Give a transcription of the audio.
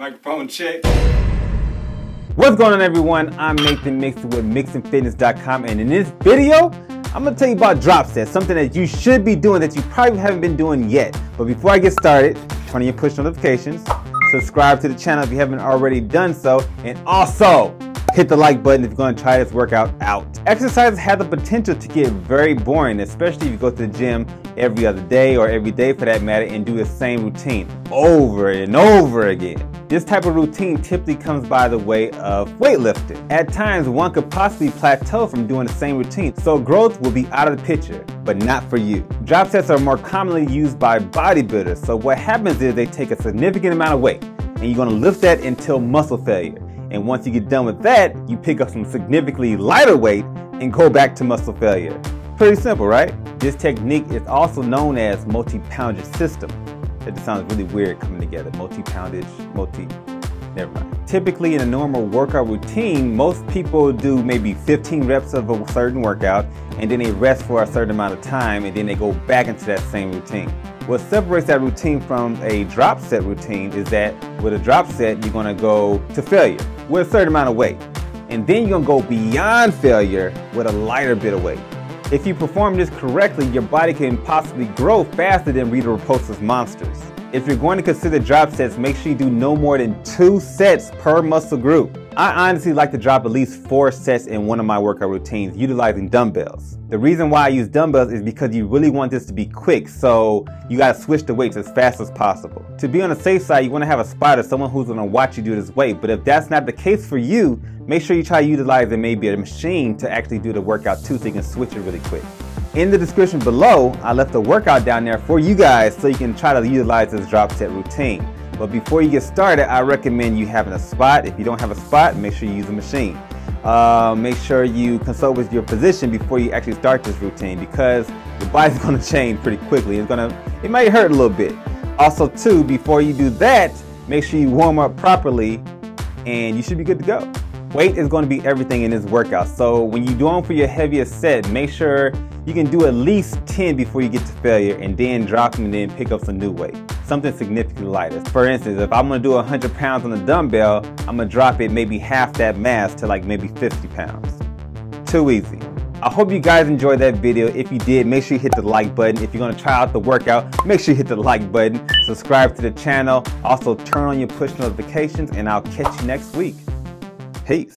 Microphone check. What's going on, everyone? I'm Nathan Mixon with MixonFitness.com, and in this video, I'm going to tell you about drop sets, something that you should be doing that you probably haven't been doing yet. But before I get started, turn on your push notifications, subscribe to the channel if you haven't already done so, and also hit the like button if you're going to try this workout out. Exercises have the potential to get very boring, especially if you go to the gym every other day or every day for that matter and do the same routine over and over again. This type of routine typically comes by the way of weightlifting. At times, one could possibly plateau from doing the same routine, so growth will be out of the picture, but not for you. Drop sets are more commonly used by bodybuilders, so what happens is they take a significant amount of weight, and you're going to lift that until muscle failure. And once you get done with that, you pick up some significantly lighter weight and go back to muscle failure. Pretty simple, right? This technique is also known as multi-poundage system. That just sounds really weird coming together. Multi-poundage, never mind. Typically in a normal workout routine, most people do maybe 15 reps of a certain workout, and then they rest for a certain amount of time, and then they go back into that same routine. What separates that routine from a drop set routine is that with a drop set, you're gonna go to failure with a certain amount of weight. And then you're gonna go beyond failure with a lighter bit of weight. If you perform this correctly, your body can possibly grow faster than Rita Raposa's monsters. If you're going to consider drop sets, make sure you do no more than 2 sets per muscle group. I honestly like to drop at least 4 sets in one of my workout routines utilizing dumbbells. The reason why I use dumbbells is because you really want this to be quick, so you gotta switch the weights as fast as possible. To be on the safe side, you wanna have a spotter, someone who's gonna watch you do this weight, but if that's not the case for you, make sure you try utilizing maybe a machine to actually do the workout too, so you can switch it really quick. In the description below, I left a workout down there for you guys so you can try to utilize this drop set routine. But before you get started, I recommend you having a spot. If you don't have a spot, make sure you use a machine. Make sure you consult with your physician before you actually start this routine, because your body's gonna change pretty quickly. It might hurt a little bit. Also too, before you do that, make sure you warm up properly and you should be good to go. Weight is going to be everything in this workout, so when you're going for your heaviest set, make sure you can do at least 10 before you get to failure, and then drop them and then pick up some new weight, something significantly lighter. For instance, if I'm going to do 100 pounds on the dumbbell, I'm going to drop it maybe half that mass to like maybe 50 pounds. Too easy. I hope you guys enjoyed that video. If you did, make sure you hit the like button. If you're going to try out the workout, make sure you hit the like button, subscribe to the channel, also turn on your push notifications, and I'll catch you next week. Peace.